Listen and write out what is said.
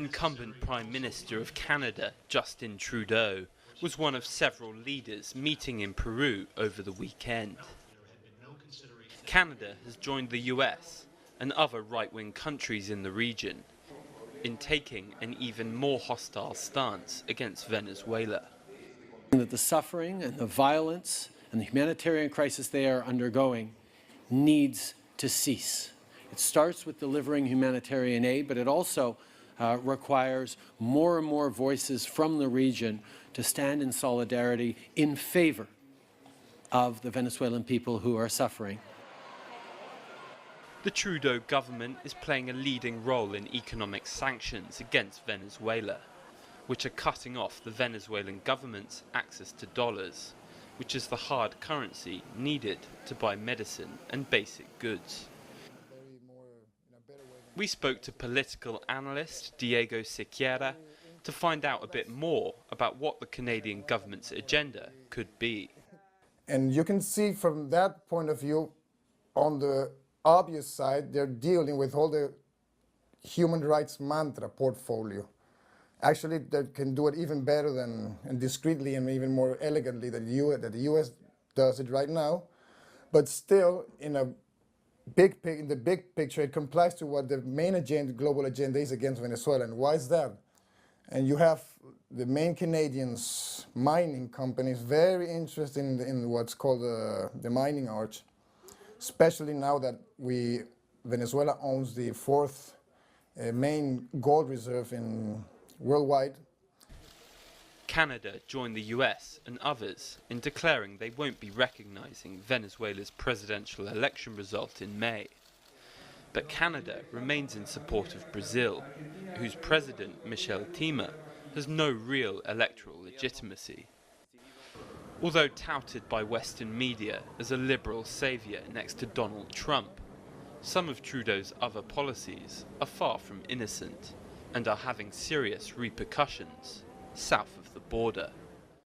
Incumbent Prime Minister of Canada, Justin Trudeau, was one of several leaders meeting in Peru over the weekend. Canada has joined the US and other right-wing countries in the region in taking an even more hostile stance against Venezuela. That the suffering and the violence and the humanitarian crisis they are undergoing needs to cease. It starts with delivering humanitarian aid, but it also requires more and more voices from the region to stand in solidarity in favor of the Venezuelan people who are suffering. The Trudeau government is playing a leading role in economic sanctions against Venezuela, which are cutting off the Venezuelan government's access to dollars, which is the hard currency needed to buy medicine and basic goods. We spoke to political analyst Diego Sequeira to find out a bit more about what the Canadian government's agenda could be. And you can see from that point of view, on the obvious side, they're dealing with all the human rights mantra portfolio. Actually, they can do it even better than, and discreetly and even more elegantly than the US does it right now. But still, in the big picture, it complies to what the main agenda, global agenda is against Venezuela. And why is that? And you have the main Canadians, mining companies, very interested in what's called the mining arch, especially now that Venezuela owns the fourth main gold reserve worldwide. Canada joined the US and others in declaring they won't be recognizing Venezuela's presidential election result in May. But Canada remains in support of Brazil, whose president, Michel Temer, has no real electoral legitimacy. Although touted by Western media as a liberal saviour next to Donald Trump, some of Trudeau's other policies are far from innocent and are having serious repercussions south of the border.